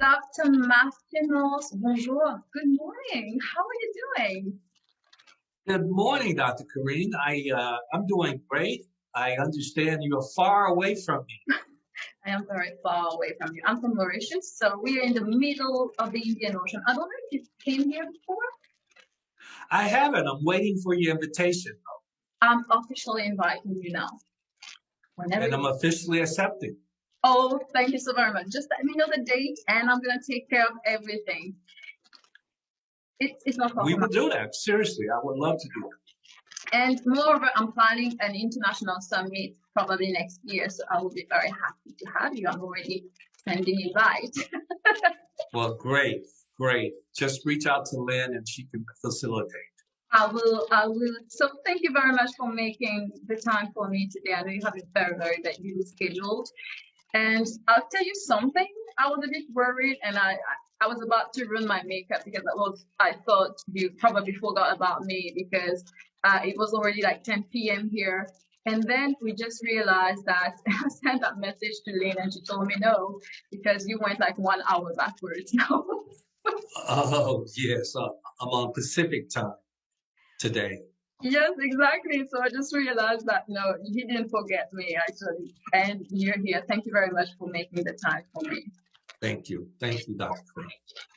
Dr. Mathew Knowles, bonjour. Good morning. How are you doing? Good morning, Dr. Carine. I'm doing great. I understand you're far away from me. I am very far away from you. I'm from Mauritius, so we are in the middle of the Indian Ocean. I don't know if you came here before. I haven't. I'm waiting for your invitation, I'm officially inviting you now. and I'm officially accepting. Oh, thank you so very much. Just let me know the date, and I'm going to take care of everything. It's not We will do that. Seriously, I would love to do it. And moreover, I'm planning an international summit probably next year, so I will be very happy to have you. I'm already sending invite. Well, great. Just reach out to Lynn and she can facilitate. I will. So thank you very much for making the time for me today. I know you have a very busy schedule. And I'll tell you something, I was a bit worried, and I was about to ruin my makeup because I thought you probably forgot about me because it was already like 10 p.m. here. And then we just realized that I sent that message to Lynn and she told me no, because you went like 1 hour backwards now. Oh, yes. I'm on Pacific time today. Yes, exactly. So I just realized that no, he didn't forget me actually, and you're here. Thank you very much for making the time for me. Thank you, Dr. Carine.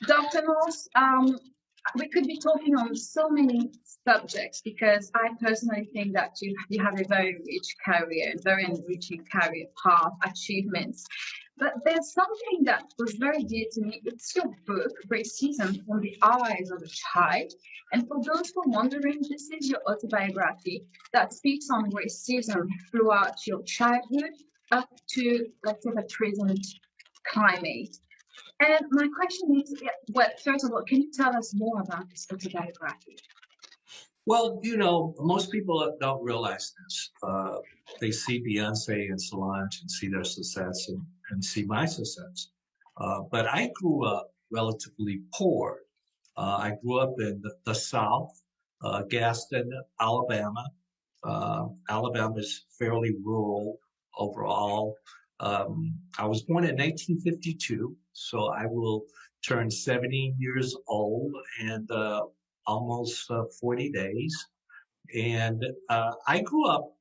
Dr. Knowles, we could be talking on so many subjects because I personally think that you have a very rich career, very enriching career path, achievements. But there's something that was very dear to me. It's your book, Racism from the Eyes of a Child. And for those who are wondering, this is your autobiography that speaks on racism throughout your childhood up to, let's say, the present climate. And my question is, well, first of all, can you tell us more about this autobiography? Well, most people don't realize this. They see Beyoncé and Solange and see their success and see my success. But I grew up relatively poor. I grew up in the South, Gaston, Alabama. Alabama is fairly rural overall. I was born in 1952, so I will turn 70 years old and almost 40 days. And I grew up,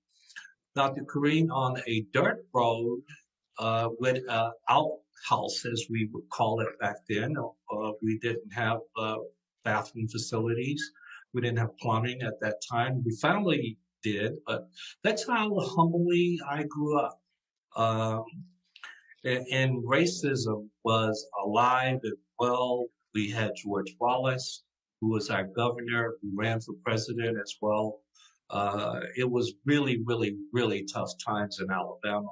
Dr. Carine, on a dirt road with an outhouse, as we would call it back then. We didn't have bathroom facilities. We didn't have plumbing at that time. We finally did, but that's how humbly I grew up. And racism was alive and well. We had George Wallace, who was our governor, who ran for president as well. It was really tough times in Alabama.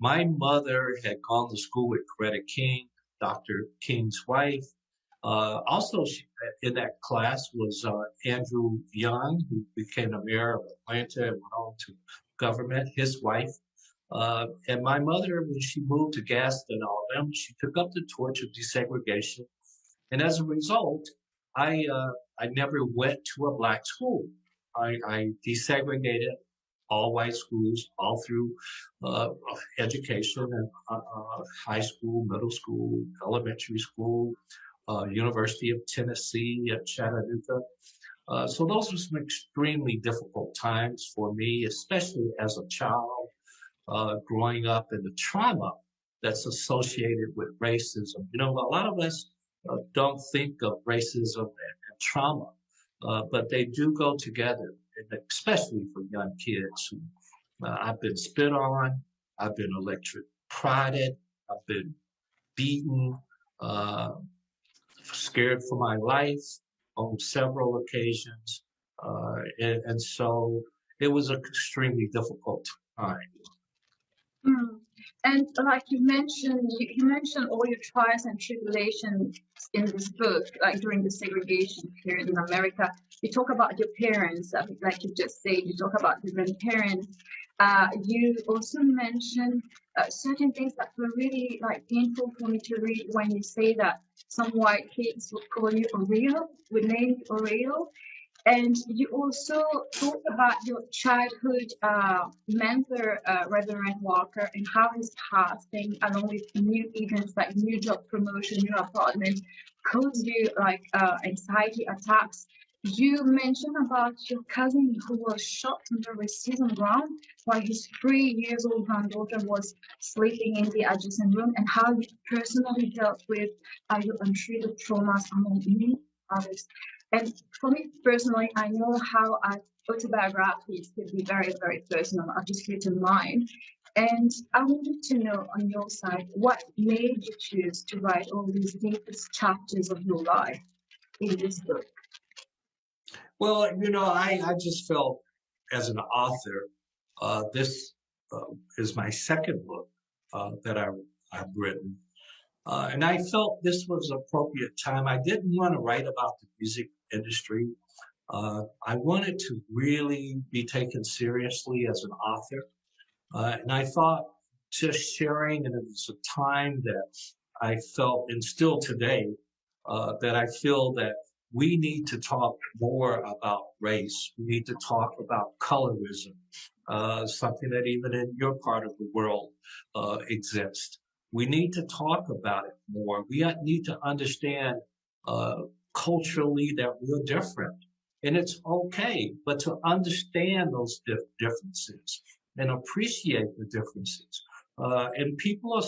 My mother had gone to school with Coretta King, Dr. King's wife. Also, in that class was Andrew Young, who became the mayor of Atlanta and went on to government, his wife. And my mother, when she moved to Gaston, Alabama, she took up the torch of desegregation. And as a result, I never went to a black school. I desegregated all white schools all through education and high school, middle school, elementary school, University of Tennessee at Chattanooga. So those were some extremely difficult times for me, especially as a child, growing up in the trauma that's associated with racism. A lot of us don't think of racism and trauma, but they do go together, and especially for young kids. I've been spit on, I've been electric prodded, I've been beaten, scared for my life on several occasions. And so it was an extremely difficult time. And like you mentioned all your trials and tribulations in this book, like during the segregation period in America. You talk about your parents, like you just said, you talk about different parents. You also mentioned certain things that were really like painful for me to read when you say that some white kids would call you Oreo, would name you Oreo. And you also talk about your childhood mentor, Reverend Walker, and how his passing, along with new events like new job promotion, new apartment, caused you like anxiety attacks. You mentioned about your cousin who was shot on the racism ground while his 3 years old granddaughter was sleeping in the adjacent room, and how you personally dealt with your untreated traumas among many others. And for me personally, I know how autobiographies could be very, very personal. I'll just get to mine. And I wanted to know on your side, what made you choose to write all these deepest chapters of your life in this book? Well, I just felt as an author, this is my second book that I've written. And I felt this was appropriate time. I didn't want to write about the music industry. I wanted to really be taken seriously as an author. And I thought just sharing, and it was a time that I felt, and still today, that I feel that we need to talk more about race. We need to talk about colorism, something that even in your part of the world exists. We need to talk about it more. We need to understand culturally that we're different. And it's okay, but to understand those differences and appreciate the differences. And people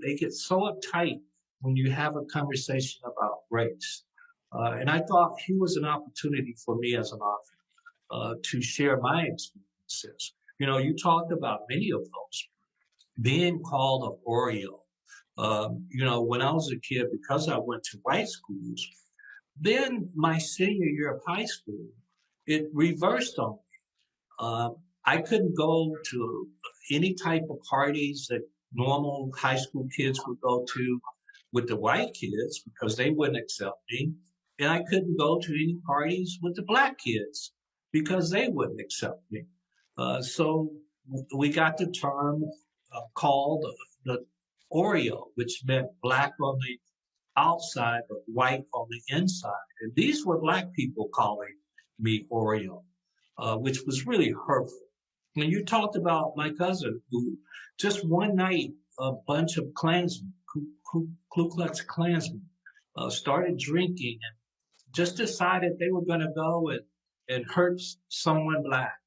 they get so uptight when you have a conversation about race. And I thought here was an opportunity for me as an author to share my experiences. You talked about many of those. Being called an Oreo. When I was a kid, because I went to white schools, then my senior year of high school, it reversed on me. I couldn't go to any type of parties that normal high school kids would go to with the white kids because they wouldn't accept me. And I couldn't go to any parties with the black kids because they wouldn't accept me. So we got the term called the Oreo, which meant black on the outside but white on the inside. And these were black people calling me Oreo, which was really hurtful. When you talked about my cousin who just one night, a bunch of Klansmen, Ku Klux Klansmen, started drinking and just decided they were going to go and hurt someone black.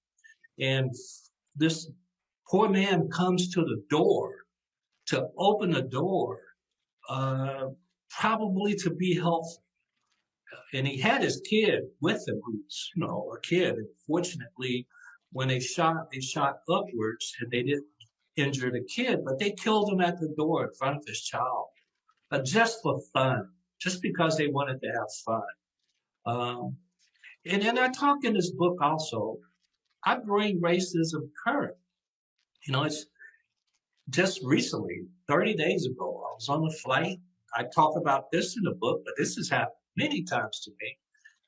And this poor man comes to the door to open the door, probably to be helpful. And he had his kid with him, who's, a kid. And fortunately, when they shot upwards and they didn't injure the kid, but they killed him at the door in front of his child, just for fun, just because they wanted to have fun. And then I talk in this book also, I bring racism current. It's just recently, 30 days ago, I was on a flight. I talk about this in the book, but this has happened many times to me.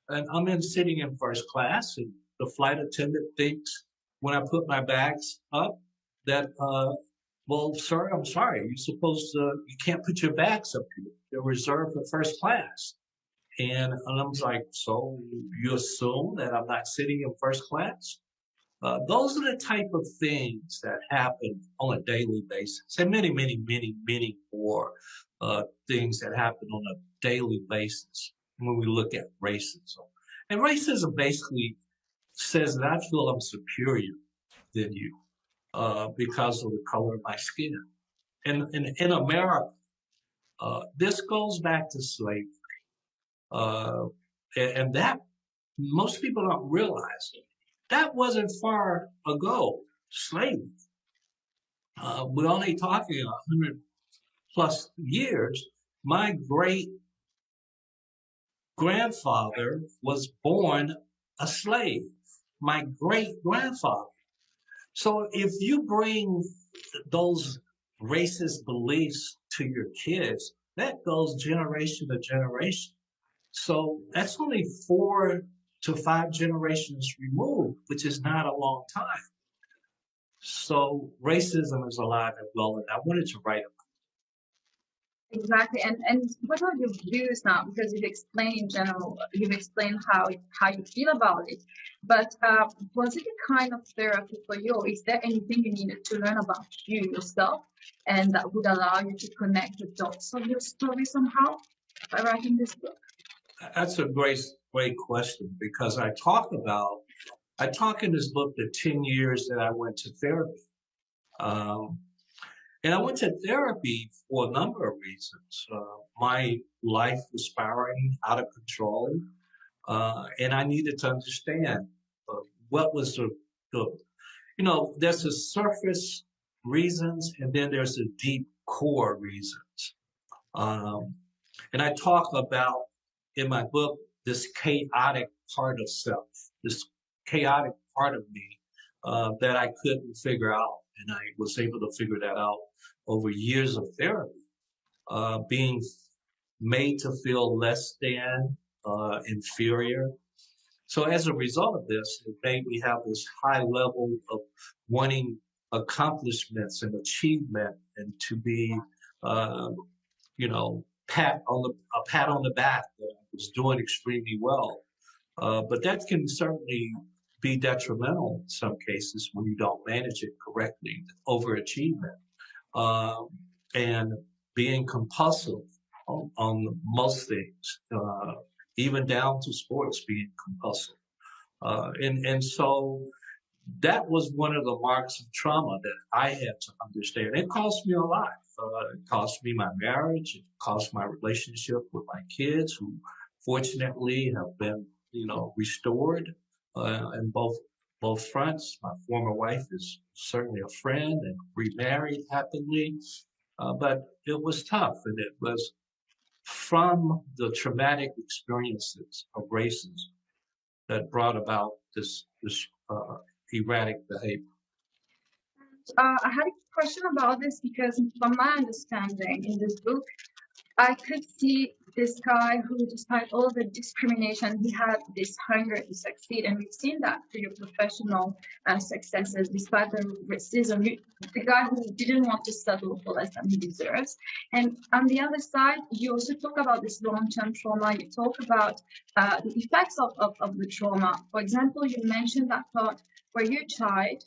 And I'm sitting in first class, and the flight attendant thinks when I put my bags up that, well, sir, I'm sorry, you can't put your bags up here. They're reserved for first class. And I was like, so you assume that I'm not sitting in first class? Those are the type of things that happen on a daily basis, and many, many, many, many more things that happen on a daily basis when we look at racism. And racism basically says that I feel I'm superior than you because of the color of my skin. And in America, this goes back to slavery. And that most people don't realize it. That wasn't far ago, slavery. We're only talking 100 plus years. My great grandfather was born a slave. My great grandfather. So if you bring those racist beliefs to your kids, that goes generation to generation. So that's only 4 to 5 generations removed, which is not a long time. So racism is alive and well, and I wanted to write about Exactly. And what are your views now? Because you've explained in general, you've explained how you feel about it. But was it a kind of therapy for you? Or is there anything you needed to learn about you yourself, and that would allow you to connect the dots of your story somehow by writing this book? That's a great question, because I talk in this book the 10 years that I went to therapy. Um, And I went to therapy for a number of reasons. My life was spiraling out of control, and I needed to understand what was the, there's the surface reasons, and then there's the deep core reasons. Um, and I talk about in my book this chaotic part of self, this chaotic part of me that I couldn't figure out. And I was able to figure that out over years of therapy, being made to feel less than, inferior. So as a result of this, it made me have this high level of wanting accomplishments and achievement, and to be, uh, a pat on the back that I was doing extremely well. But that can certainly be detrimental in some cases when you don't manage it correctly. Overachievement, and being compulsive on most things, even down to sports, being compulsive. And so that was one of the marks of trauma that I had to understand. It cost me a lot. It cost me my marriage. It cost my relationship with my kids, who fortunately have been, restored in both fronts. My former wife is certainly a friend and remarried happily, but it was tough, and it was from the traumatic experiences of racism that brought about this erratic behavior. I had a question about this because, from my understanding, in this book, I could see this guy who, despite all the discrimination, he had this hunger to succeed. And we've seen that through your professional successes, despite the racism. The guy who didn't want to settle for less than he deserves. And on the other side, you also talk about this long-term trauma. You talk about the effects of the trauma. For example, you mentioned that part where you're a child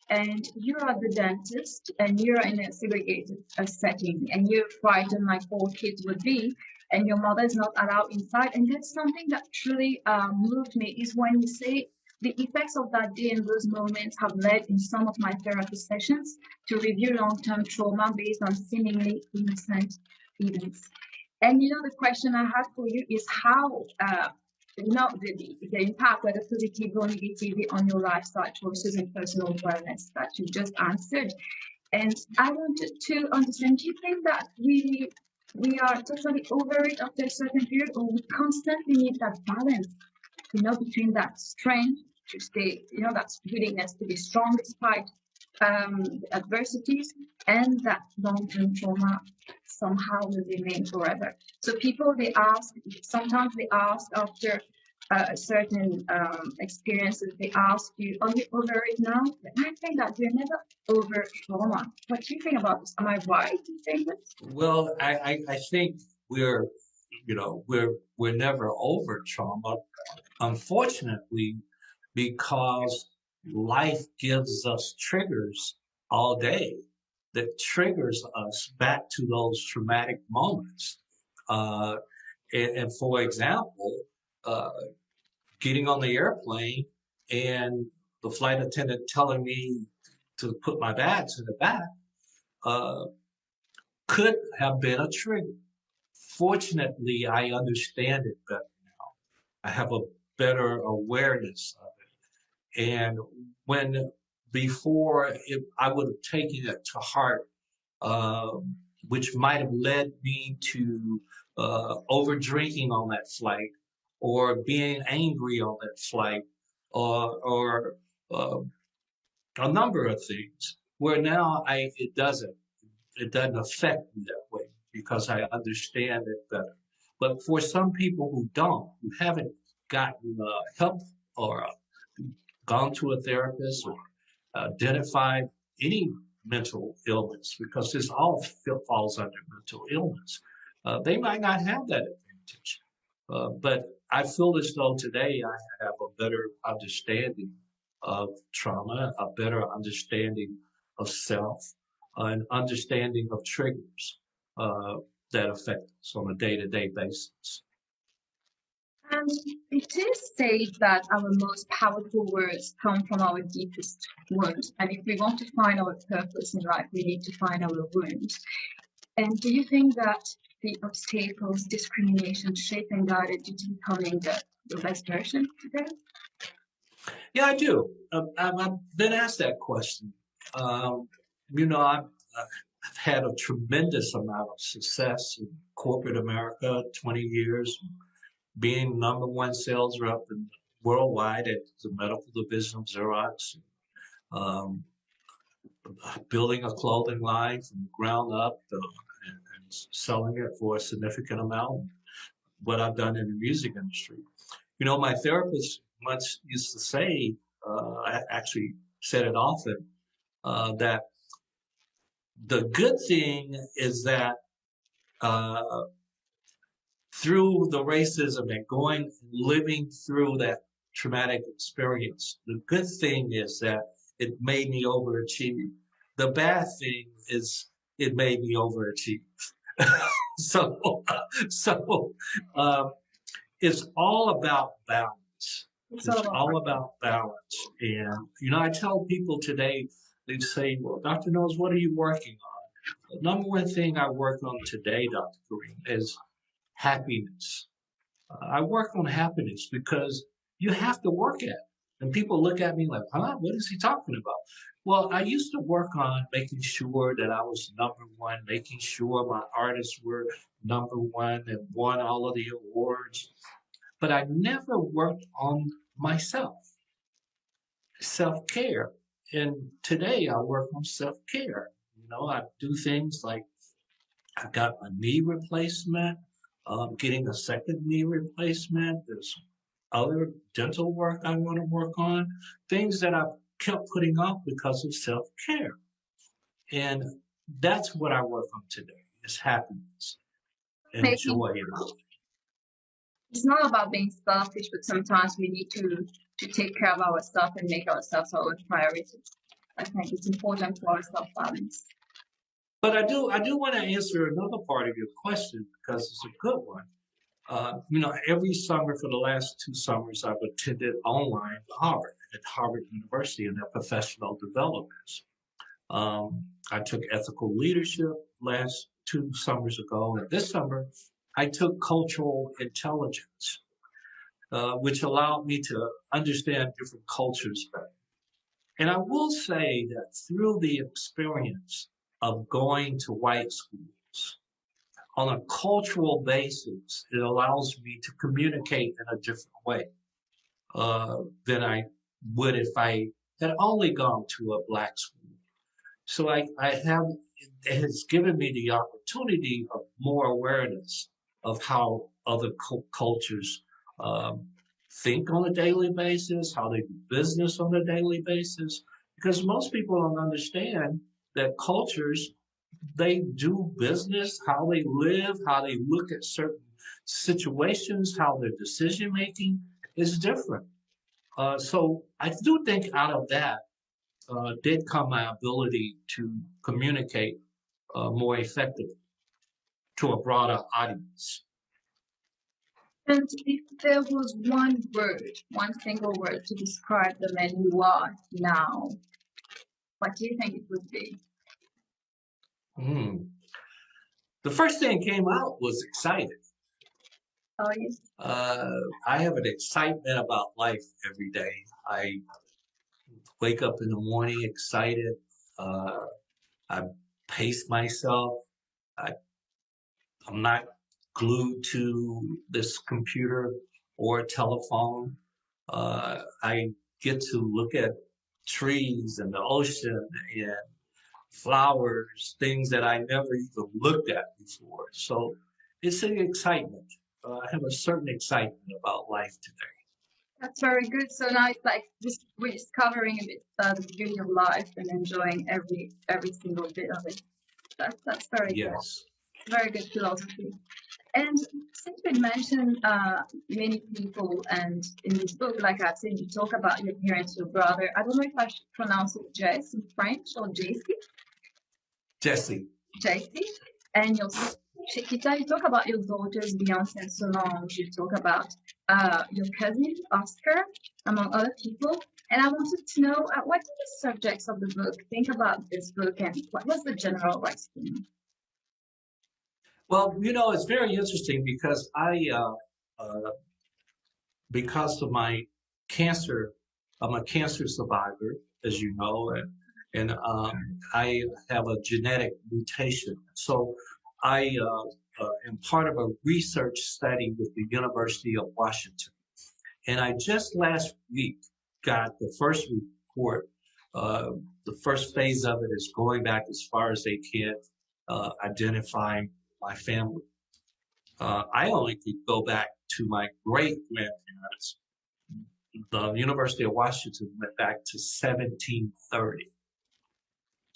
and you're at the dentist and you're in a segregated setting and you're frightened like all kids would be, and your mother is not allowed inside. And that's something that truly moved me, is when you say the effects of that day and those moments have led in some of my therapy sessions to review long-term trauma based on seemingly innocent events. And the question I had for you is how the impact, whether positive or negative, on your lifestyle choices and personal wellness that you just answered. And I wanted to understand, do you think that we are totally over it after a certain period, or we constantly need that balance, between that strength to stay, that willingness to be strong despite adversities, and that long-term trauma somehow will remain forever? So sometimes they ask after certain experiences, they ask you, are you over it now? But I think that we're never over trauma. What do you think about this? Am I right in saying this? Well, I think we're never over trauma, unfortunately, because life gives us triggers all day that triggers us back to those traumatic moments. And for example, getting on the airplane and the flight attendant telling me to put my bags in the back could have been a trigger. Fortunately, I understand it better now. I have a better awareness of it. And before, I would have taken it to heart, which might have led me to over drinking on that flight, or being angry on that flight, or a number of things. Where now it doesn't affect me that way, because I understand it better. But for some people who haven't gotten help, or gone to a therapist, or identified any mental illness, because this all falls under mental illness. They might not have that advantage. But I feel as though today I have a better understanding of trauma, a better understanding of self, an understanding of triggers uh, that affect us on a day-to-day basis. And it is said that our most powerful words come from our deepest wounds. And if we want to find our purpose in life, we need to find our wounds. And do you think that the obstacles, discrimination, shaped and guided you to becoming the best version today? Yeah, I do. I've been asked that question. I've had a tremendous amount of success in corporate America, 20 years, being number one sales rep worldwide at the medical division of Xerox, um, building a clothing line from the ground up and selling it for a significant amount. What I've done in the music industry. My therapist once used to say, I actually said it often, that the good thing is that uh, through the racism and living through that traumatic experience, the good thing is that it made me overachieve. The bad thing is it made me overachieve. so, so it's all about balance. It's all about balance. And, I tell people today, they say, well, Dr. Knowles, what are you working on? The number one thing I work on today, Dr. Carine, is happiness. I work on happiness because you have to work at it. And people look at me like, huh, what is he talking about? Well, I used to work on making sure that I was number one, making sure my artists were number one and won all of the awards. But I never worked on myself, self-care. And today I work on self-care. I do things like I got a knee replacement, getting a second knee replacement. There's other dental work I want to work on, things that I've kept putting off because of self-care. And that's what I work on today, is happiness and joy in life. It's not about being selfish, but sometimes we need to take care of ourselves and make ourselves our priority. I think it's important for our self-balance. But I do want to answer another part of your question because it's a good one. Every summer for the last 2 summers, I've attended online at Harvard University in their professional developments. I took ethical leadership last 2 summers ago, and this summer I took cultural intelligence, which allowed me to understand different cultures better. And I will say that through the experience of going to white schools, on a cultural basis, it allows me to communicate in a different way than I would if I had only gone to a black school. So it has given me the opportunity of more awareness of how other cultures think on a daily basis, how they do business on a daily basis, because most people don't understand that cultures, they do business, how they live, how they look at certain situations, how their decision making is different. So I do think out of that did come my ability to communicate more effectively to a broader audience. And if there was one single word to describe the man you are now, what do you think it would be? The first thing that came out was excited. Oh, yes. I have an excitement about life every day. I wake up in the morning excited. I pace myself. I'm not glued to this computer or telephone. I get to look at trees and the ocean and flowers, things that I never even looked at before. So it's an excitement. I have a certain excitement about life today. That's very good. So now it's like just rediscovering a bit the beauty of life and enjoying every single bit of it. That's very good. Yes. Very good philosophy. And since we mentioned many people, and in this book, like I've said, you talk about your parents, your brother. I don't know if I should pronounce it Jess in French or JC. Jesse. JC. And your sister, Chiquita. You talk about your daughters, Beyoncé and Solange. You talk about your cousin, Oscar, among other people. And I wanted to know, what are the subjects of the book? Think about this book and what was the general theme? Well, it's very interesting because because of my cancer, I'm a cancer survivor, as you know, and I have a genetic mutation. So I am part of a research study with the University of Washington. And I just last week got the first report. The first phase of it is going back as far as they can, identifying my family. I only could go back to my great grandparents. The University of Washington went back to 1730.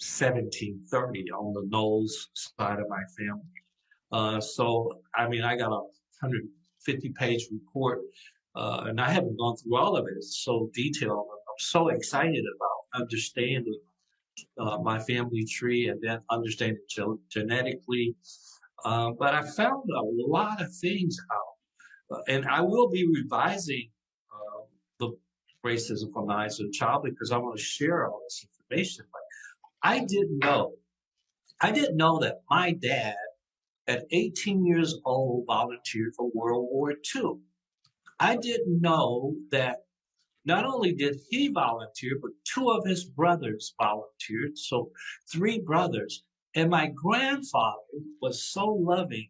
1730 on the Knowles side of my family. So, I mean, I got a 150-page report, and I haven't gone through all of it. It's so detailed. I'm so excited about understanding my family tree and then understanding genetically. But I found a lot of things out. And I will be revising the racism from the eyes of the child because I want to share all this information. But I didn't know that my dad, at 18 years old, volunteered for World War II. I didn't know that not only did he volunteer, but two of his brothers volunteered. So 3 brothers. And my grandfather was so loving.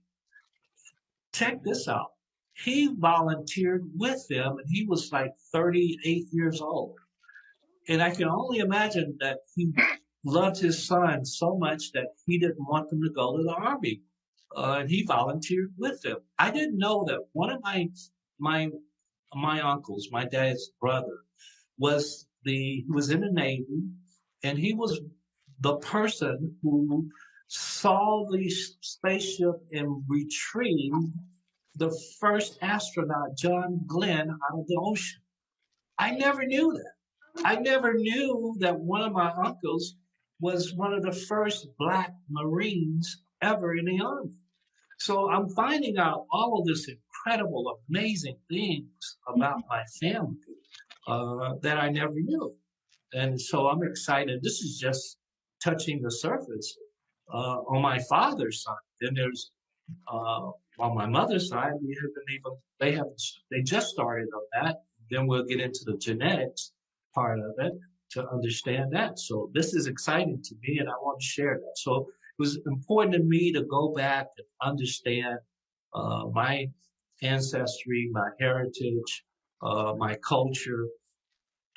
Check this out. He volunteered with them, and he was like 38 years old. And I can only imagine that he loved his son so much that he didn't want them to go to the army. And he volunteered with them. I didn't know that one of my uncles, my dad's brother, was in the Navy, and he was the person who saw the spaceship and retrieved the first astronaut, John Glenn, out of the ocean. I never knew that. I never knew that one of my uncles was one of the first Black Marines ever in the Army. So I'm finding out all of this incredible, amazing things about my family that I never knew. And so I'm excited. This is just touching the surface. On my father's side, then there's on my mother's side, they just started on that. Then we'll get into the genetics part of it to understand that. So this is exciting to me, and I want to share that. So it was important to me to go back and understand my ancestry, my heritage, my culture.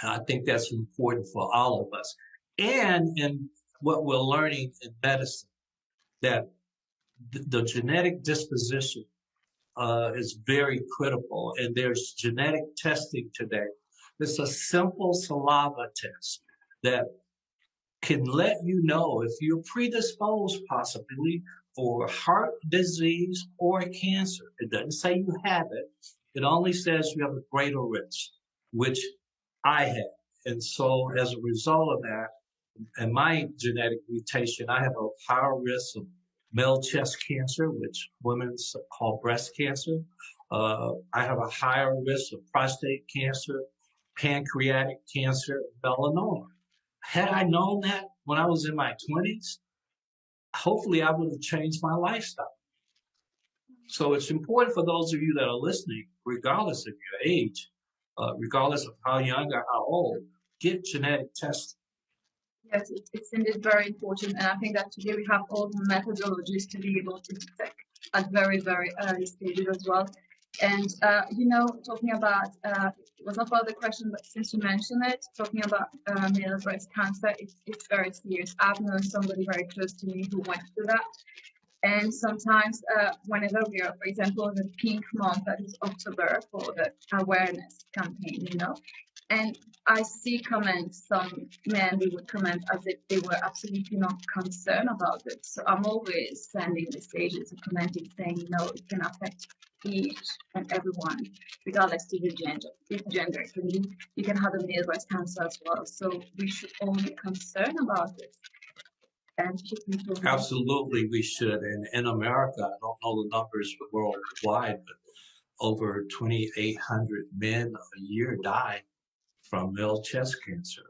And I think that's important for all of us. And in what we're learning in medicine, that the genetic disposition is very critical. And there's genetic testing today. It's a simple saliva test that can let you know if you're predisposed possibly for heart disease or cancer. It doesn't say you have it. It only says you have a greater risk, which I have. And so as a result of that, and my genetic mutation, I have a higher risk of male chest cancer, which women call breast cancer. I have a higher risk of prostate cancer, pancreatic cancer, melanoma. Had I known that when I was in my 20s, hopefully I would have changed my lifestyle. So it's important for those of you that are listening, regardless of your age, regardless of how young or how old, get genetic testing. Yes, it's indeed very important. And I think that today we have all the methodologies to be able to detect at very, very early stages as well. And, talking about, it was not part of the question, but since you mentioned it, talking about male breast cancer, it's very serious. I've known somebody very close to me who went through that. And sometimes, whenever we are, for example, the pink month, that is October, for the awareness campaign, and I see comments, some men, they would comment as if they were absolutely not concerned about it. So I'm always sending messages and commenting saying, it can affect each and everyone, regardless to the gender. You can have a male breast cancer as well. So we should all be concerned about it. And absolutely, we should. And in America, I don't know the numbers worldwide, but over 2,800 men a year die from male chest cancer.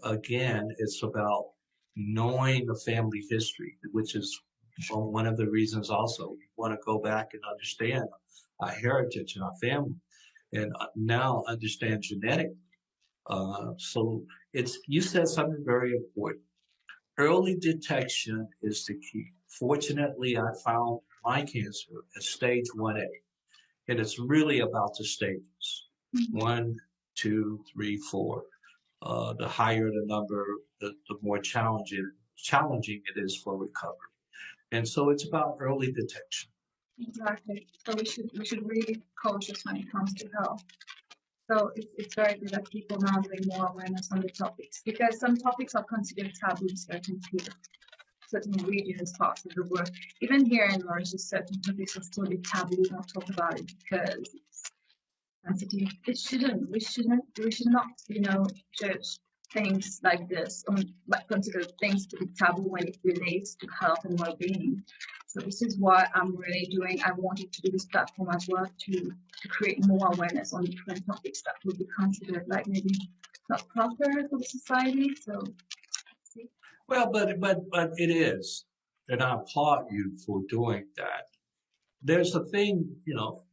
Again, it's about knowing the family history, which is one of the reasons also we want to go back and understand our heritage and our family, and now understand genetically. So you said something very important. Early detection is the key. Fortunately, I found my cancer at stage 1A, and it's really about the stages. 1, 2, 3, 4. The higher the number, the more challenging it is for recovery. And so it's about early detection. Exactly. So we should really be cautious when it comes to health. So it's very good that people now doing more awareness on the topics, because some topics are considered taboo in certain regions, parts of the world. Even here in Mauritius, certain topics are still a bit taboo. We don't talk about it because it's sensitive. We should not, judge things like this, but consider things to be taboo when it relates to health and well-being. So this is what I'm really doing. I wanted to do this platform as well to create more awareness on different topics that would be considered like maybe not proper for the society. So, well, but it is, and I applaud you for doing that. There's a thing,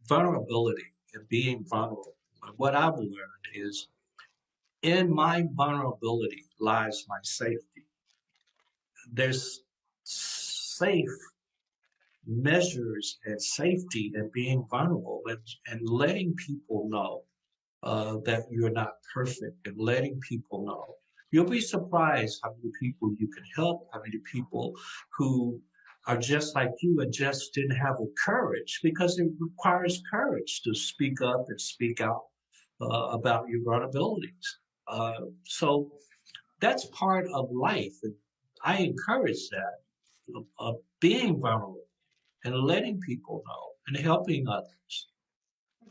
vulnerability and being vulnerable. What I've learned is, in my vulnerability lies my safety. There's safe measures and safety in being vulnerable and letting people know that you're not perfect, and letting people know. You'll be surprised how many people you can help, how many people who are just like you and just didn't have the courage, because it requires courage to speak up and speak out about your vulnerabilities. So that's part of life. And I encourage that, being vulnerable and letting people know and helping others.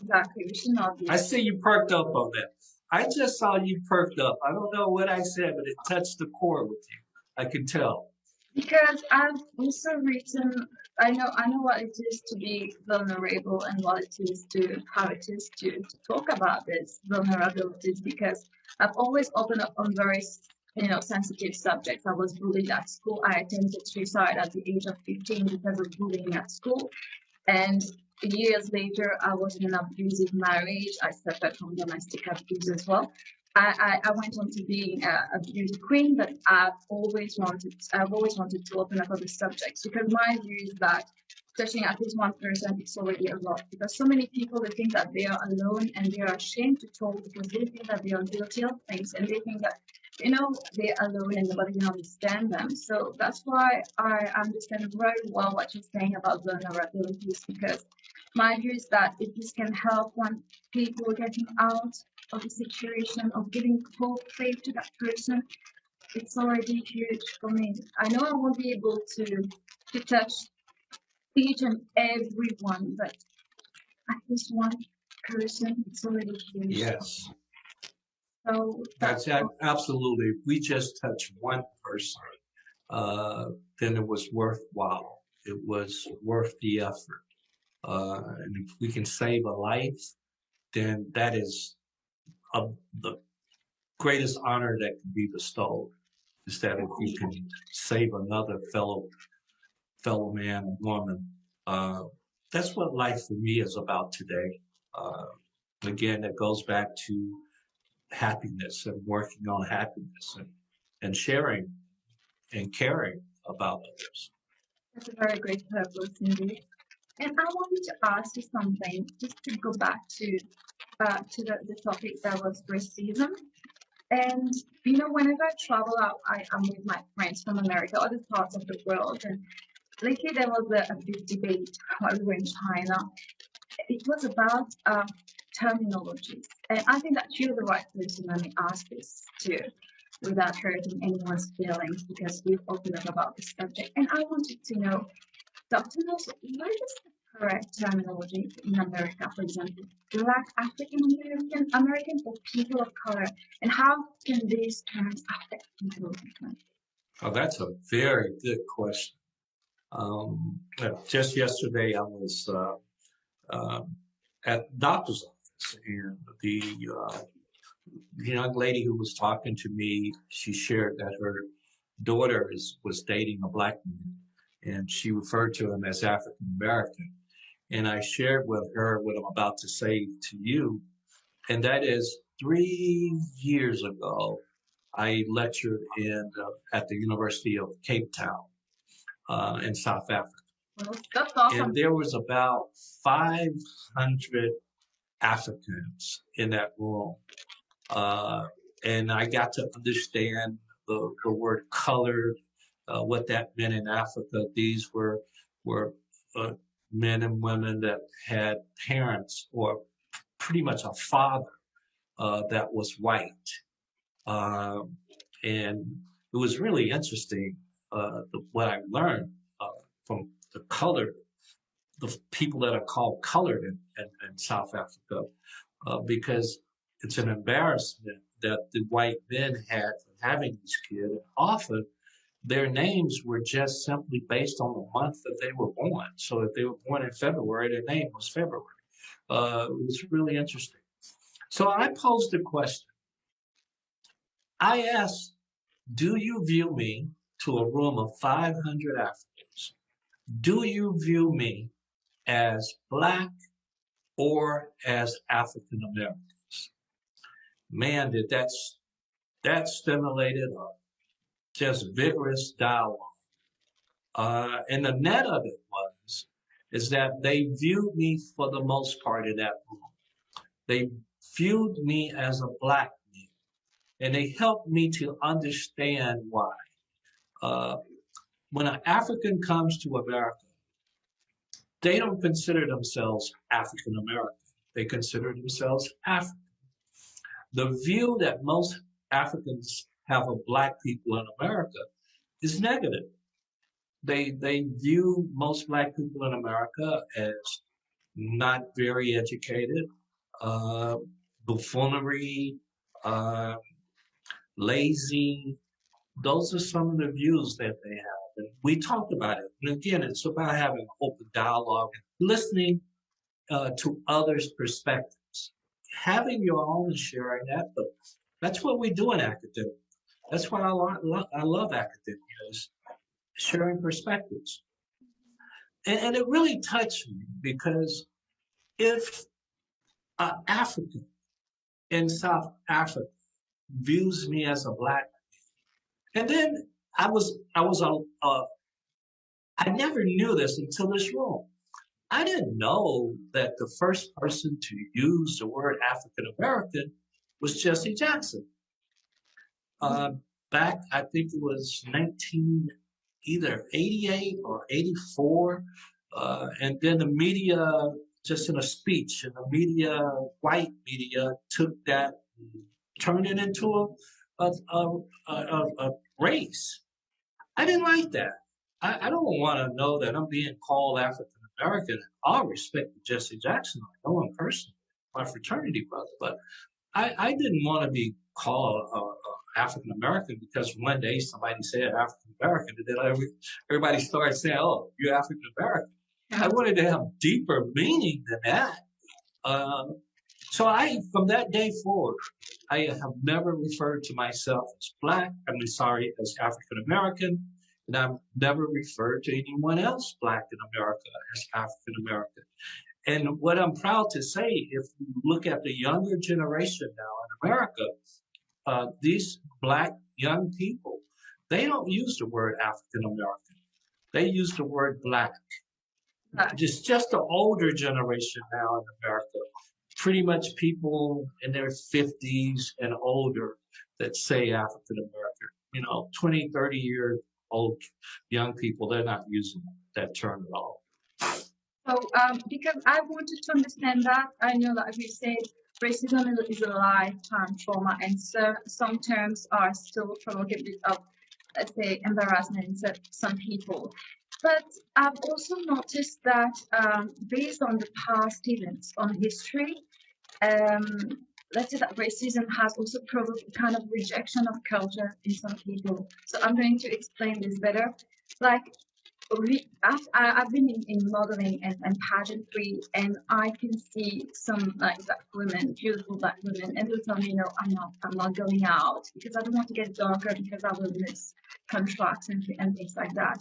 Exactly. We should not be. I see you perked up on that. I just saw you perked up. I don't know what I said, but it touched the core with you. I can tell. Because I've also written, I know what it is to be vulnerable and what it is to how it is to talk about this vulnerabilities, because I've always opened up on very sensitive subjects. I was bullied at school. I attempted suicide at the age of 15 because of bullying at school. And years later, I was in an abusive marriage. I suffered from domestic abuse as well. I went on to being a beauty queen, but I've always wanted to open up other subjects, because my view is that touching at least one person, it's already a lot. Because so many people, they think that they are alone and they are ashamed to talk because they think that they are guilty of things, and they think that they're alone and nobody can understand them. So that's why I understand very well what you're saying about vulnerabilities, because my view is that if this can help one people getting out of the situation, of giving full faith to that person, it's already huge for me. I know I won't be able to touch each and every one, but at least one person, it's already huge. Yes. So that's absolutely. If we just touch one person, then it was worthwhile. It was worth the effort. And if we can save a life, then that is the greatest honor that can be bestowed. Is that if you can save another fellow man or woman, that's what life for me is about today. Again, it goes back to happiness and working on happiness and sharing and caring about others. That's a very great purpose indeed. And I wanted to ask you something, just to go back to the topic that was racism. And whenever I travel out, I'm with my friends from America, other parts of the world, and lately there was a big debate while we were in China. It was about terminologies. And I think that you're the right person when we ask this too, without hurting anyone's feelings, because we've opened up about this subject. And I wanted to know, Dr. Knowles, what is the correct terminology in America, for example, Black African American or people of color? And how can these terms affect people differently? Oh, that's a very good question. Just yesterday, I was at the doctor's office, and the young lady who was talking to me, she shared that her daughter was dating a Black man, and she referred to him as African American. And I shared with her what I'm about to say to you, and that is 3 years ago, I lectured at the University of Cape Town in South Africa. Well, that's awesome. And there was about 500 Africans in that room. And I got to understand the word colored, what that meant in Africa. These were men and women that had parents or pretty much a father that was white. And it was really interesting what I learned from the colored, the people that are called colored in South Africa, because it's an embarrassment that the white men had for having these kids. And often their names were just simply based on the month that they were born. So if they were born in February, their name was February. It was really interesting. So I posed a question. I asked, do you view me, to a room of 500 Africans, do you view me as Black or as African Americans? Man, did that stimulated a just vigorous dialogue. And the net of it is that they viewed me for the most part in that room. They viewed me as a Black man, and they helped me to understand why. When an African comes to America, they don't consider themselves African American. They consider themselves African. The view that most Africans have of Black people in America is negative. They view most Black people in America as not very educated, buffoonery, lazy. Those are some of the views that they have. And we talked about it. And again, it's about having an open dialogue, listening to others' perspectives, having your own and sharing that. But that's what we do in academia. That's why I love academia, is sharing perspectives. And it really touched me, because if an African in South Africa views me as a Black man, and then I never knew this until this room. I didn't know that the first person to use the word African American was Jesse Jackson. Back, I think it was either 88 or 84. And then the media, just in a speech, and the media, white media, took that, turned it into a race. I didn't like that. I don't want to know that I'm being called African American. All respect to Jesse Jackson, I know him personally, my fraternity brother, but I didn't want to be called African American because one day somebody said African American, and then everybody started saying, "Oh, you're African American." I wanted to have deeper meaning than that. So from that day forward, I have never referred to myself as Black. As African American, and I've never referred to anyone else Black in America as African American. And what I'm proud to say, if you look at the younger generation now in America, these Black young people, they don't use the word African American. They use the word Black. Just the older generation now in America, pretty much people in their 50s and older that say African American. 20, 30-year old young people, they're not using it. that turn it off. So, because I wanted to understand that, I know that we said racism is a lifetime trauma, and so some terms are still provoke a bit of, let's say, embarrassment in some people. But I've also noticed that based on the past events, on history, um, let's say that racism has also provoked a kind of rejection of culture in some people. So I'm going to explain this better. Like, I've been in modeling and pageantry, and I can see some like black women, beautiful black women, and they tell me, no, I'm not going out because I don't want to get darker because I will miss contracts and things like that.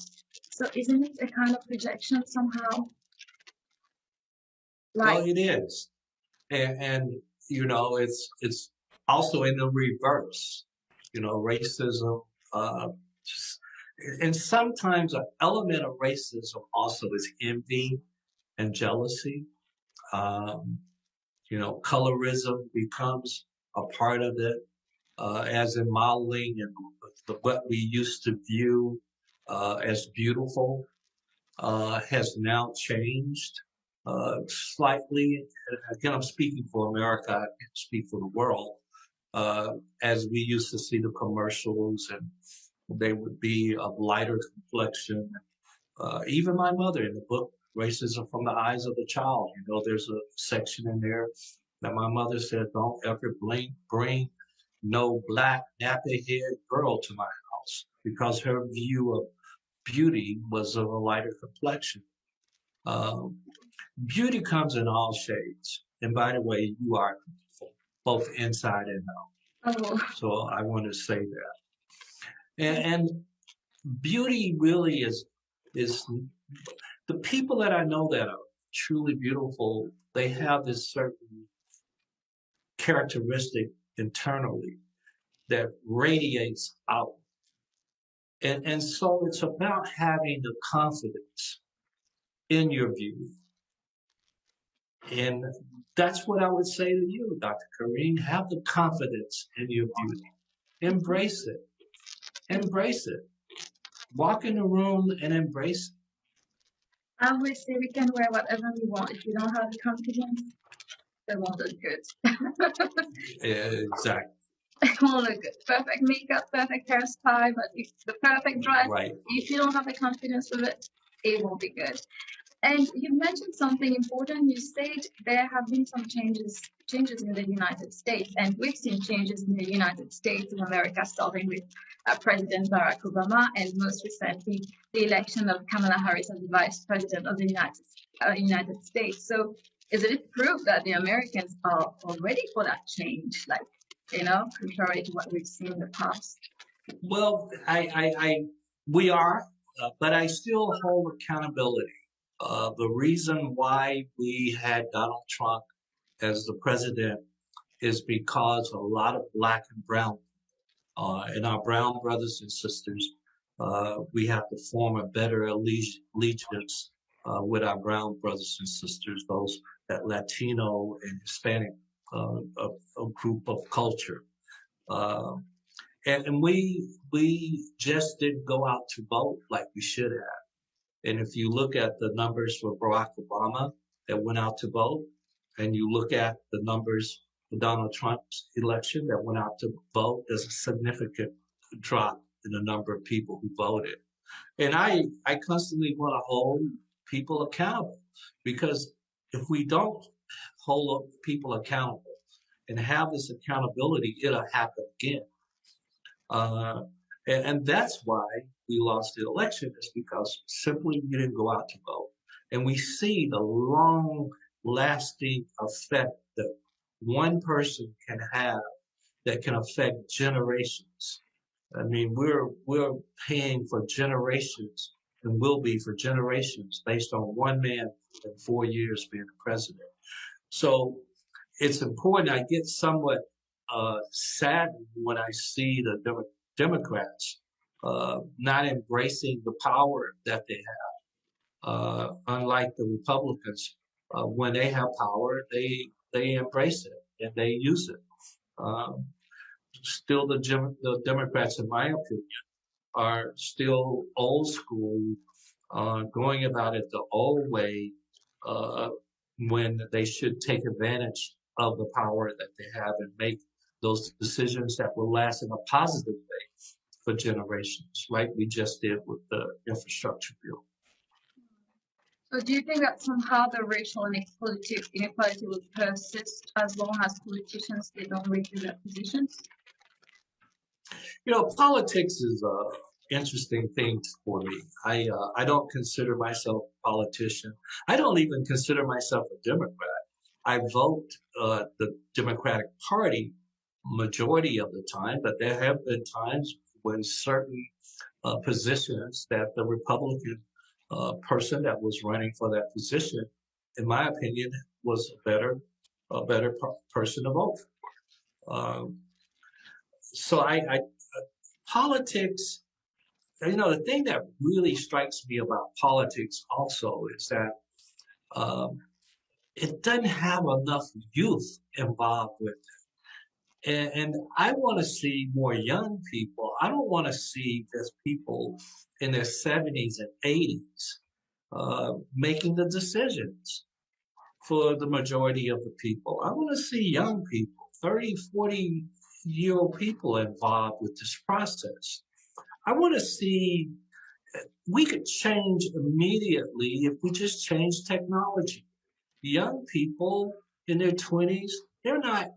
So isn't it a kind of rejection somehow? Well, Like, it is, and you know, it's also in the reverse. You know, racism. Just, and sometimes an element of racism also is envy and jealousy. Um, you know, colorism becomes a part of it, as in modeling and what we used to view as beautiful has now changed slightly. Again, I'm speaking for America, I can't speak for the world. As we used to see the commercials, and they would be of lighter complexion. Even my mother in the book, Racism from the Eyes of the Child, you know, there's a section in there that my mother said, don't ever bring no black nappy-haired girl to my house, because her view of beauty was of a lighter complexion. Um, Beauty comes in all shades. And by the way, you are beautiful, both inside and out. oh, So I want to say that. And beauty really is the people that I know that are truly beautiful, they have this certain characteristic internally that radiates out. And so it's about having the confidence in your beauty. And that's what I would say to you, Dr. Carine. Have the confidence in your beauty. Embrace it. Embrace it. Walk in the room and embrace I always say we can wear whatever we want. If you don't have the confidence, it won't look good. it. Exactly. It won't look good. Perfect makeup, perfect hairstyle, but if the perfect dress, Right. if you don't have the confidence with it, it won't be good. And you mentioned something important. You said there have been some changes in the United States, and we've seen changes in the United States of America, starting with President Barack Obama, and most recently the election of Kamala Harris as the Vice President of the United States. So, is it proof that the Americans are ready for that change? Like, you know, contrary to what we've seen in the past. Well, we are, but I still hold accountability. The reason why we had Donald Trump as the president is because a lot of black and brown, and our brown brothers and sisters, we have to form a better allegiance with our brown brothers and sisters, those that Latino and Hispanic a group of culture. Uh, and we just didn't go out to vote like we should have. And if you look at the numbers for Barack Obama that went out to vote, and you look at the numbers for Donald Trump's election that went out to vote, there's a significant drop in the number of people who voted. And I constantly want to hold people accountable, because if we don't hold people accountable and have this accountability, it'll happen again. Uh, and that's why we lost the election, is because simply we didn't go out to vote. And we see the long lasting effect that one person can have that can affect generations. I mean, we're paying for generations, and will be for generations, based on one man in 4 years being the president. So it's important. I get somewhat saddened when I see the Democrats not embracing the power that they have. Unlike the Republicans, when they have power, they embrace it and they use it. Still, the Democrats, in my opinion, are still old school going about it the old way, uh, when they should take advantage of the power that they have and make those decisions that will last in a positive way for generations, like we just did with the infrastructure bill. So do you think that somehow the racial inequality will persist as long as politicians they don't review their positions? Politics is an interesting thing for me. I don't consider myself a politician. I don't even consider myself a Democrat. I vote the Democratic Party majority of the time, but there have been times when certain positions that the Republican person that was running for that position, in my opinion, was a better person to vote for. So politics, the thing that really strikes me about politics also is that it doesn't have enough youth involved with it. And I want to see more young people. I don't want to see just people in their 70s and 80s making the decisions for the majority of the people. I want to see young people, 30, 40-year-old people involved with this process. I want to see, we could change immediately if we just change technology. Young people in their 20s, they're not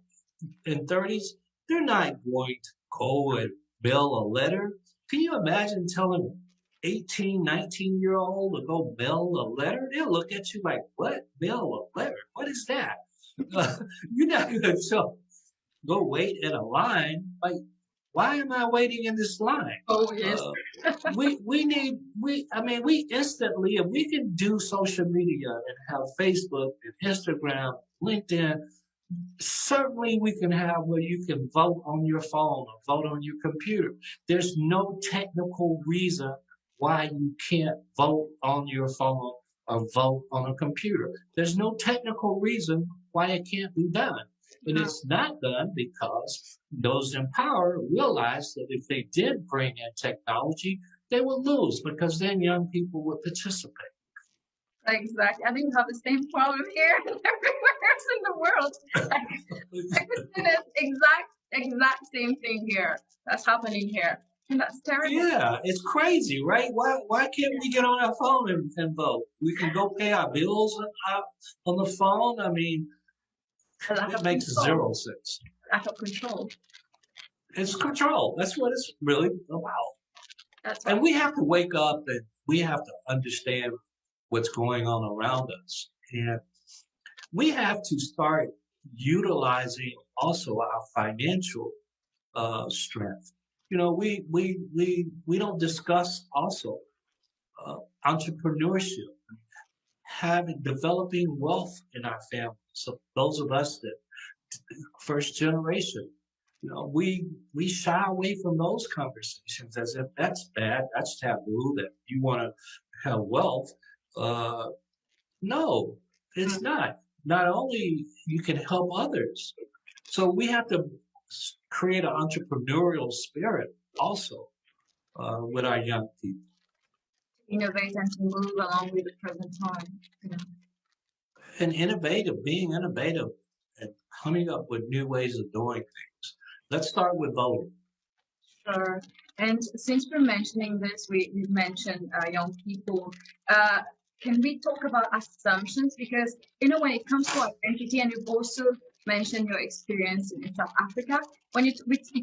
in 30s, they're not going to go and mail a letter. Can you imagine telling 18, 19-year-old to go mail a letter? They'll look at you like, what? Mail a letter? What is that? You're not going to go wait in a line. Like, why am I waiting in this line? Oh, yes. We instantly, if we can do social media and have Facebook and Instagram, LinkedIn, certainly we can have where you can vote on your phone or vote on your computer. There's no technical reason why you can't vote on your phone or vote on a computer. There's no technical reason why it can't be done. And it's not done because those in power realize that if they did bring in technology, they would lose because then young people would participate. Exactly. I think we have the same problem here and everywhere else in the world. I could say the exact same thing here. That's happening here. And that's terrible. Yeah, it's crazy, right? Why can't we get on our phone and vote? We can go pay our bills on the phone. I mean, that makes zero sense. Lack of control. It's control. That's what it's really about. That's right. And we have to wake up and we have to understand what's going on around us. And we have to start utilizing also our financial strength. We don't discuss also entrepreneurship, developing wealth in our family. So those of us that first generation, we shy away from those conversations as if that's bad, that's taboo, that you want to have wealth. No, it's not. Not only you can help others. So we have to create an entrepreneurial spirit also with our young people. Innovate and to move along with the present time. And being innovative and coming up with new ways of doing things. Let's start with voting. Sure. And since we're mentioning this, we've mentioned young people. Can we talk about assumptions? Because, when it comes to identity, and you've also mentioned your experience in South Africa, when it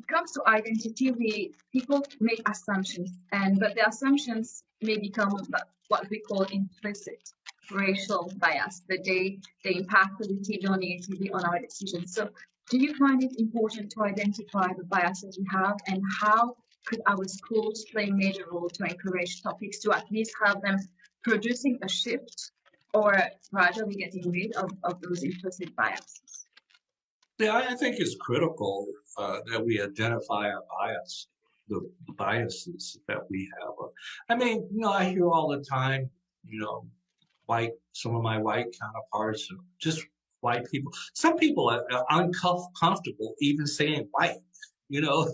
comes to identity, people make assumptions, but the assumptions may become what we call implicit racial bias, that they impact positively or negatively on our decisions. So do you find it important to identify the biases we have, and how could our schools play a major role to encourage topics to at least have them producing a shift or gradually getting rid of those implicit biases? Yeah, I think it's critical that we identify our bias, the biases that we have. I hear all the time, some of my white counterparts, just white people. Some people are uncomfortable even saying white. You know,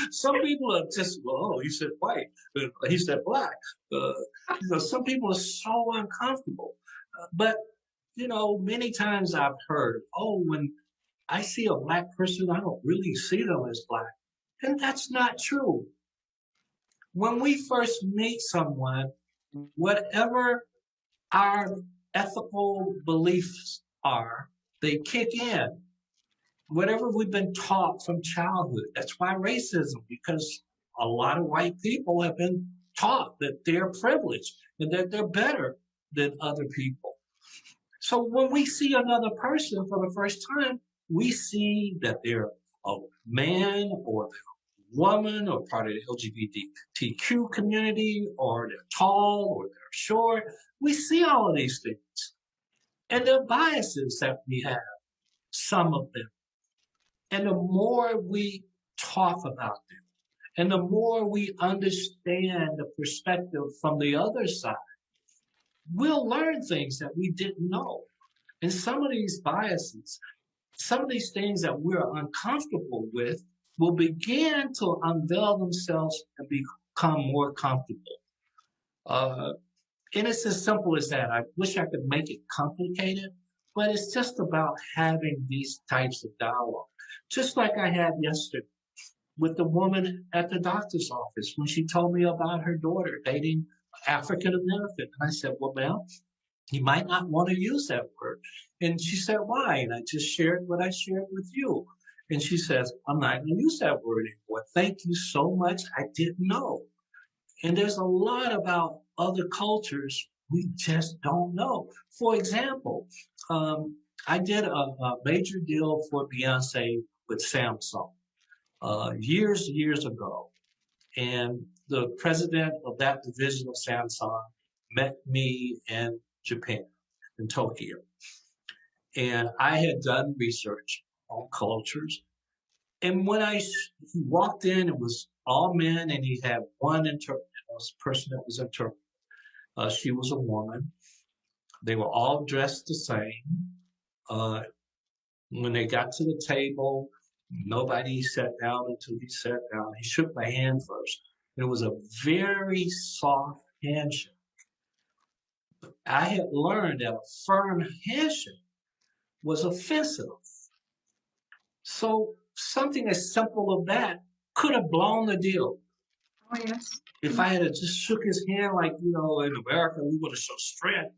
some people are just, well, oh, he said white, he said black. Some people are so uncomfortable. But, many times I've heard, oh, when I see a black person, I don't really see them as black. And that's not true. When we first meet someone, whatever our ethical beliefs are, they kick in. Whatever we've been taught from childhood. That's why racism, because a lot of white people have been taught that they're privileged and that they're better than other people. So when we see another person for the first time, we see that they're a man or they're a woman or part of the LGBTQ community, or they're tall or they're short. We see all of these things. And there are biases that we have, some of them. And the more we talk about them, and the more we understand the perspective from the other side, we'll learn things that we didn't know. And some of these biases, some of these things that we're uncomfortable with, will begin to unveil themselves and become more comfortable. And it's as simple as that. I wish I could make it complicated, but it's just about having these types of dialogue. Just like I had yesterday with the woman at the doctor's office when she told me about her daughter dating African American. And I said, well, ma'am, you might not want to use that word. And she said, why? And I just shared what I shared with you. And she says, I'm not going to use that word anymore. Thank you so much. I didn't know. And there's a lot about other cultures we just don't know. For example, I did a major deal for Beyoncé with Samsung years ago. And the president of that division of Samsung met me in Japan, in Tokyo. And I had done research on cultures. And when he walked in, it was all men, and he had one interpreter, a person that was interpreting. She was a woman. They were all dressed the same. When they got to the table, nobody sat down until he sat down. He shook my hand first. It was a very soft handshake. I had learned that a firm handshake was offensive. So something as simple as that could have blown the deal. Oh, yes. If I had just shook his hand like, in America, we would have shown strength,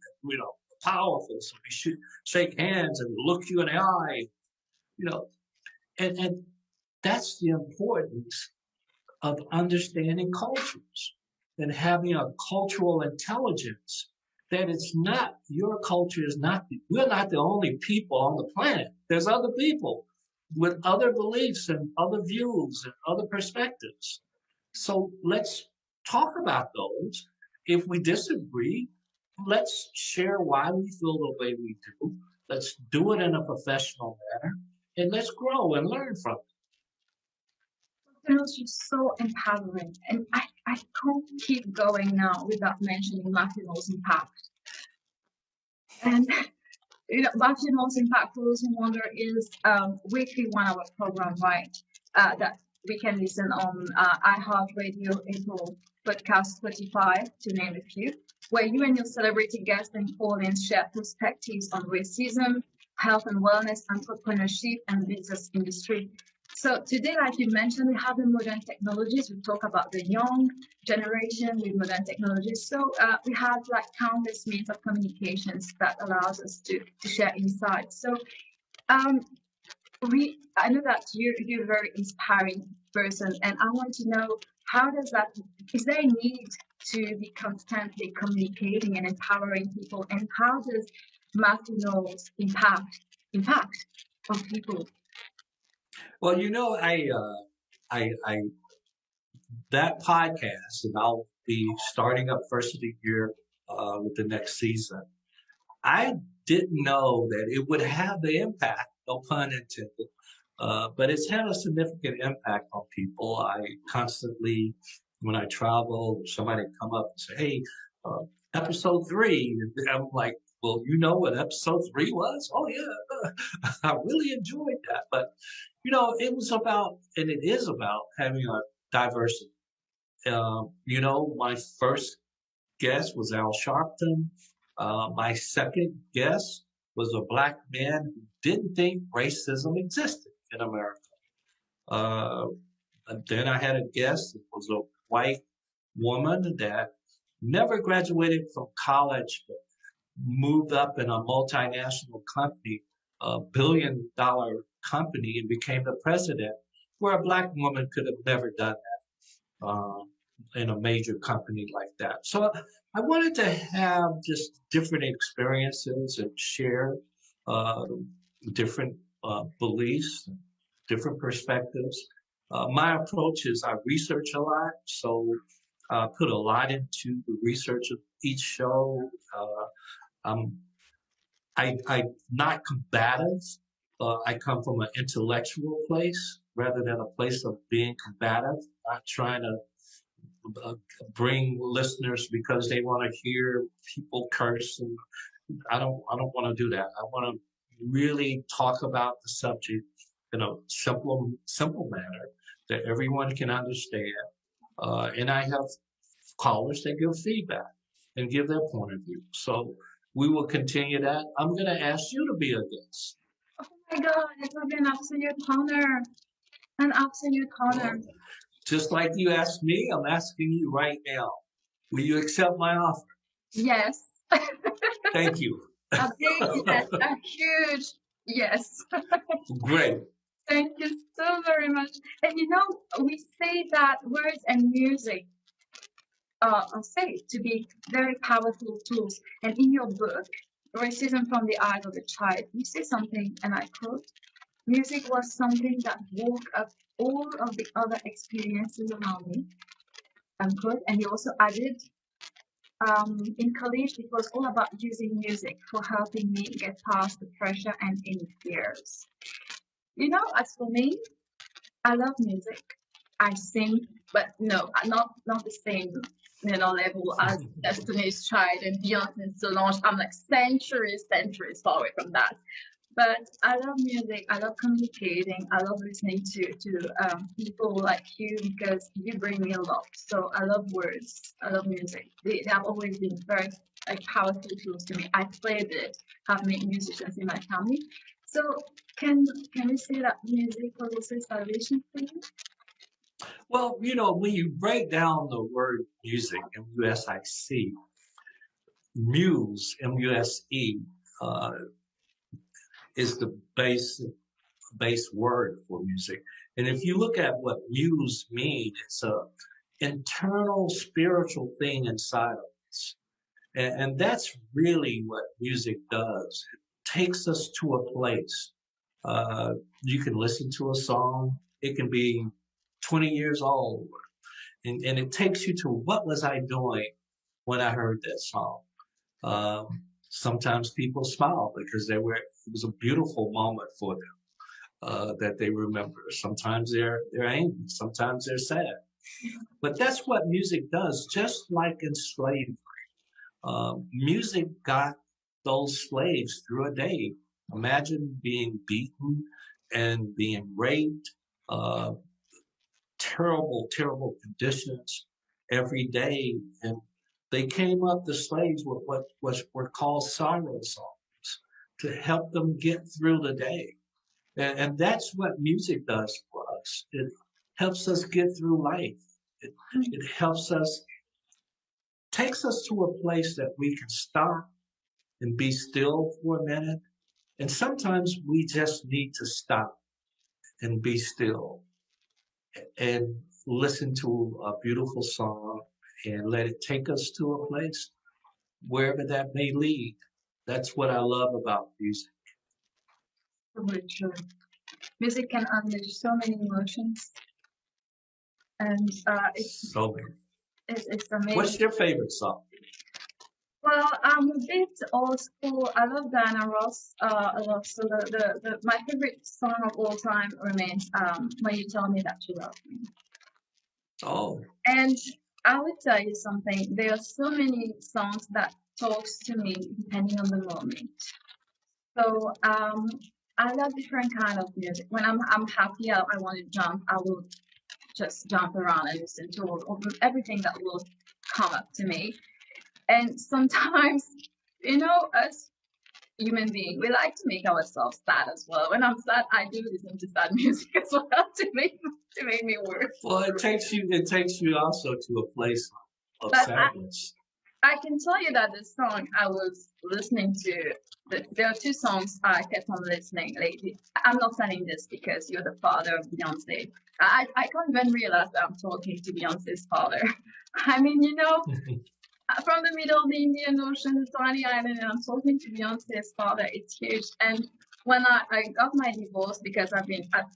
powerful. So we should shake hands and look you in the eye, And that's the importance of understanding cultures and having a cultural intelligence that it's not, your culture is not, we're not the only people on the planet. There's other people with other beliefs and other views and other perspectives. So let's talk about those. If we disagree, let's share why we feel the way we do. Let's do it in a professional manner, and let's grow and learn from it. It was just so empowering. And I can't keep going now without mentioning Mathew Knowles' impact. And Mathew Knowles' impact, for those who wonder, is weekly 1 hour program, right? That we can listen on iHeartRadio, Apple Podcast, Spotify, to name a few, where you and your celebrity guests and call-ins share perspectives on racism, health and wellness, entrepreneurship, and business industry. So today, like you mentioned, we have the modern technologies. We talk about the young generation with modern technologies. So we have countless means of communications that allows us to share insights. So I know that you're a very inspiring person, and I want to know, is there a need to be constantly communicating and empowering people, and how does Mathew Knowles impact on people? Well, that podcast, and I'll be starting up first of the year with the next season. I didn't know that it would have the impact, no pun intended, but it's had a significant impact on people. I constantly, when I travel, somebody come up and say, hey, episode 3. And I'm like, well, you know what episode 3 was? Oh, yeah. I really enjoyed that. But, it was about, and it is about having a diversity. My first guest was Al Sharpton. My second guest was a black man who didn't think racism existed in America. Uh, and then I had a guest that was a white woman that never graduated from college, but moved up in a multinational company, a $1 billion company, and became the president, where a black woman could have never done that in a major company like that. So I wanted to have just different experiences and share uh, different beliefs, different perspectives. My approach is I research a lot, so I put a lot into the research of each show. I'm I'm not combative. I come from an intellectual place rather than a place of being combative. Not trying to uh, bring listeners because they want to hear people curse, and I don't want to do that. I want to really talk about the subject in a simple manner that everyone can understand. And I have callers that give feedback and give their point of view. So we will continue that. I'm going to ask you to be a guest. Oh my God, it will be an absolute honor. An absolute honor. Well, just like you asked me, I'm asking you right now. Will you accept my offer? Yes. Thank you. A big yes, a huge yes. Great. Thank you so very much. And we say that words and music are said to be very powerful tools. And in your book, Racism from the Eyes of a Child, you say something, and I quote, music was something that woke up all of the other experiences around me, unquote. And you also added, in college, it was all about using music for helping me get past the pressure and any fears. As for me, I love music. I sing, but no, not the same, level as Destiny's Child and Beyoncé and Solange. I'm like centuries far away from that. But I love music. I love communicating. I love listening to people like you because you bring me a lot. So I love words. I love music. They have always been very powerful tools to me. I played it. Have many musicians in my family. So can we say that music was also salvation for you? Well, when you break down the word music, M-U-S-I-C, muse, M-U-S-E, uh, is the base word for music. And if you look at what muse means, it's a internal spiritual thing inside of us. And that's really what music does. It takes us to a place. You can listen to a song. It can be 20 years old. And it takes you to what was I doing when I heard that song? Sometimes people smile because it was a beautiful moment for them that they remember. Sometimes they're angry. Sometimes they're sad. But that's what music does, just like in slavery. Music got those slaves through a day. Imagine being beaten and being raped, uh, terrible conditions every day. And they came up, the slaves, with were called sorrow songs to help them get through the day. And that's what music does for us. It helps us get through life. It helps us, takes us to a place that we can stop and be still for a minute. And sometimes we just need to stop and be still and listen to a beautiful song and let it take us to a place wherever that may lead. That's what I love about music. Totally true. Music can unleash so many emotions, and it's So many. it's amazing. What's your favorite song? Well, I'm a bit old school. I love Diana Ross a lot. So my favorite song of all time remains "When You Tell Me That You Love Me." Oh, And I would tell you something. There are so many songs that talks to me depending on the moment. So I love different kind of music. When I'm happy, I want to jump. I will just jump around and listen to everything that will come up to me. And sometimes, as human beings, we like to make ourselves sad as well. When I'm sad, I do listen to sad music as well to make me worse. Well, it takes you also to a place of But sadness. I can tell you that the song I was listening to, there are two songs I kept on listening lately. I'm not saying this because you're the father of Beyonce. I can't even realize that I'm talking to Beyonce's father. I mean, from the middle of the Indian Ocean, the tiny island, and I'm talking to Beyonce's father. It's huge. And when I got my divorce, because I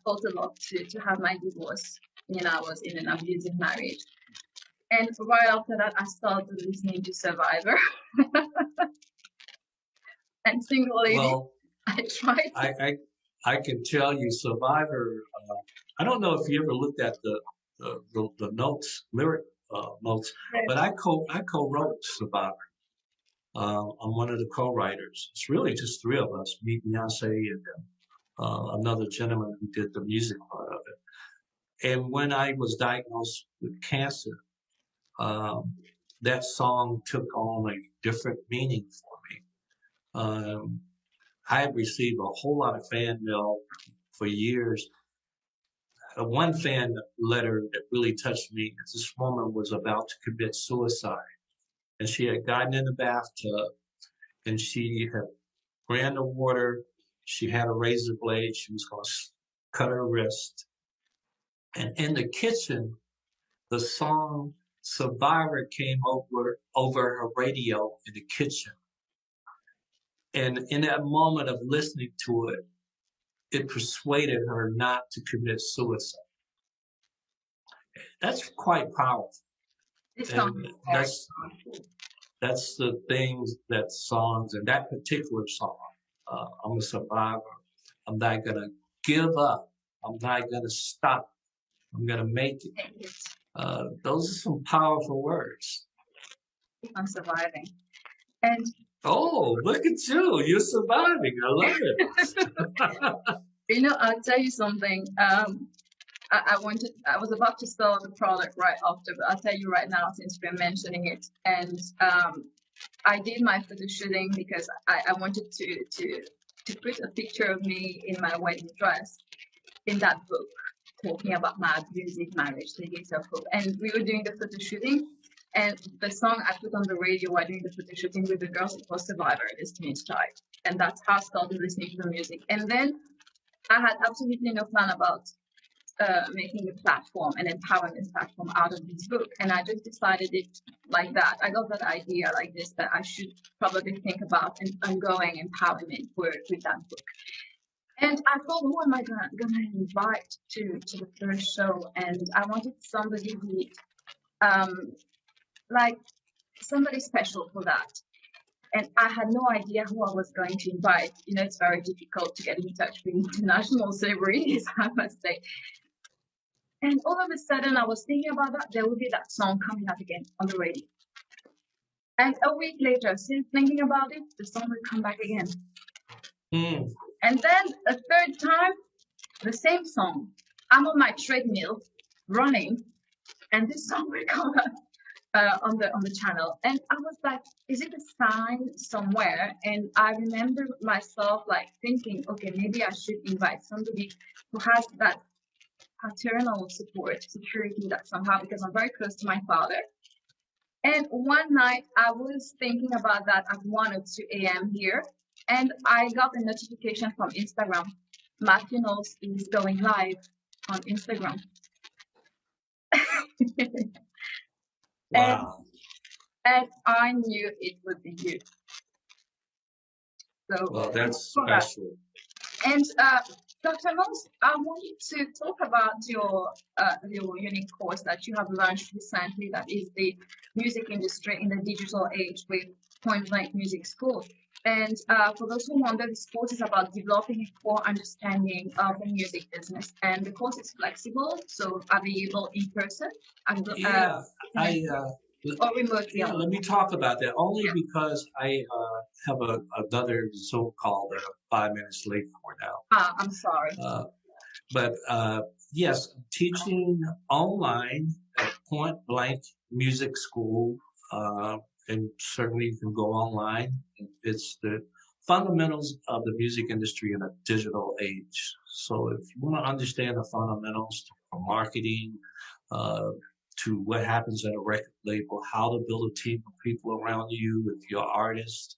fought a lot to have my divorce. I was in an abusive marriage. And right after that, I started listening to Survivor. And Single Lady. Well, I tried. I can tell you, Survivor. I don't know if you ever looked at the notes, lyric notes, but I co-wrote Survivor. I'm one of the co-writers. It's really just three of us, me, Beyonce, and another gentleman who did the music part of it. And when I was diagnosed with cancer, that song took on a different meaning for me. I have received a whole lot of fan mail for years. One fan letter that really touched me is this woman was about to commit suicide. And she had gotten in the bathtub and she had ran the water. She had a razor blade. She was going to cut her wrist. And in the kitchen, the song Survivor came over her radio in the kitchen. And in that moment of listening to it, it persuaded her not to commit suicide. That's quite powerful. And that's the things that songs, and that particular song, I'm a survivor. I'm not going to give up. I'm not going to stop. I'm going to make it. Those are some powerful words. I'm surviving. And oh, look at you. You're surviving. I love it. I'll tell you something. I was about to sell the product right after, but I'll tell you right now since we're mentioning it. And I did my photo shooting because I wanted to put a picture of me in my wedding dress in that book talking about my abusive marriage, The Gates of Hope. And we were doing the photo shooting, and the song I put on the radio while doing the photo shooting with the girls, it was Survivor, Destiny's Child. And that's how I started listening to the music. And then I had absolutely no plan about making a platform, an empowerment platform out of this book. And I just decided it like that. I got that idea like this, that I should probably think about an ongoing empowerment work with that book. And I thought, who am I gonna invite to the first show? And I wanted somebody who, like somebody special for that. And I had no idea who I was going to invite. It's very difficult to get in touch with international celebrities, I must say. And all of a sudden, I was thinking about that. There will be that song coming up again on the radio. And a week later, still thinking about it, the song will come back again. And then a third time, the same song. I'm on my treadmill, running, and this song will come up on the channel. And I was like, is it a sign somewhere? And I remember myself like thinking, okay, maybe I should invite somebody who has that paternal support, security, that somehow, because I'm very close to my father. And one night I was thinking about that at 1 or 2 a.m. here, and I got a notification from Instagram. Mathew Knowles is going live on Instagram. Wow. And I knew it would be you. So, well, that's special. And Dr. Knowles, I want you to talk about your unique course that you have launched recently, that is the music industry in the digital age with Point Blank Music School. And for those who wonder, this course is about developing a core understanding of the music business. And the course is flexible, so available in person. Or remotely. Yeah, let me talk about that. Only because have another Zoom call that I'm 5 minutes late for now. I'm sorry. But yes, teaching online at Point Blank Music School, and certainly you can go online. It's the fundamentals of the music industry in a digital age. So if you want to understand the fundamentals from marketing to what happens at a record label, how to build a team of people around you, if you're an artist,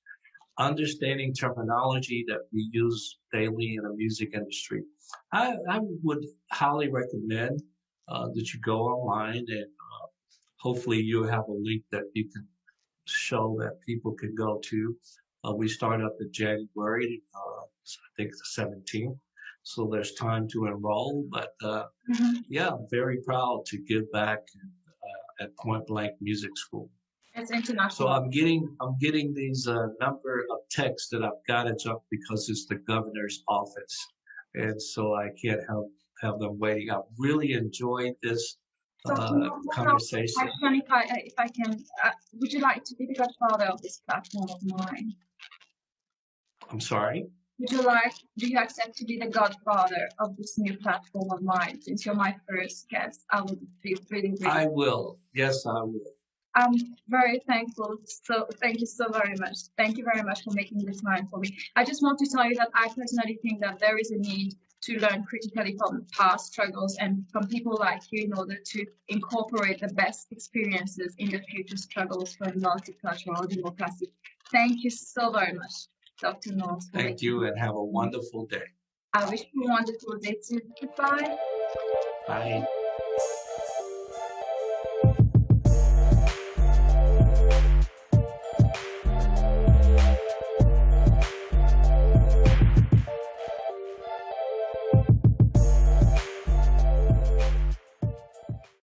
understanding terminology that we use daily in the music industry, I would highly recommend that you go online and hopefully you'll have a link that you can show that people can go to. We start up in January, I think the 17th, so there's time to enroll. But yeah, I'm very proud to give back at Point Blank Music School. It's international. So I'm getting these number of texts that I've got to jump because it's the governor's office, and so I can't have them waiting. I've really enjoyed this conversation. Question, if I can, would you like to be the godfather of this platform of mine? I'm sorry? Do you accept to be the godfather of this new platform of mine? Since you're my first guest, I would be really. I will. Yes, I will. I'm very thankful. So thank you so very much. Thank you very much for making the time for me. I just want to tell you that I personally think that there is a need to learn critically from past struggles and from people like you in order to incorporate the best experiences in the future struggles for multicultural democracy. Thank you so very much, Dr. Knowles. Thank you and have a wonderful day. I wish you a wonderful day too. Goodbye. Bye.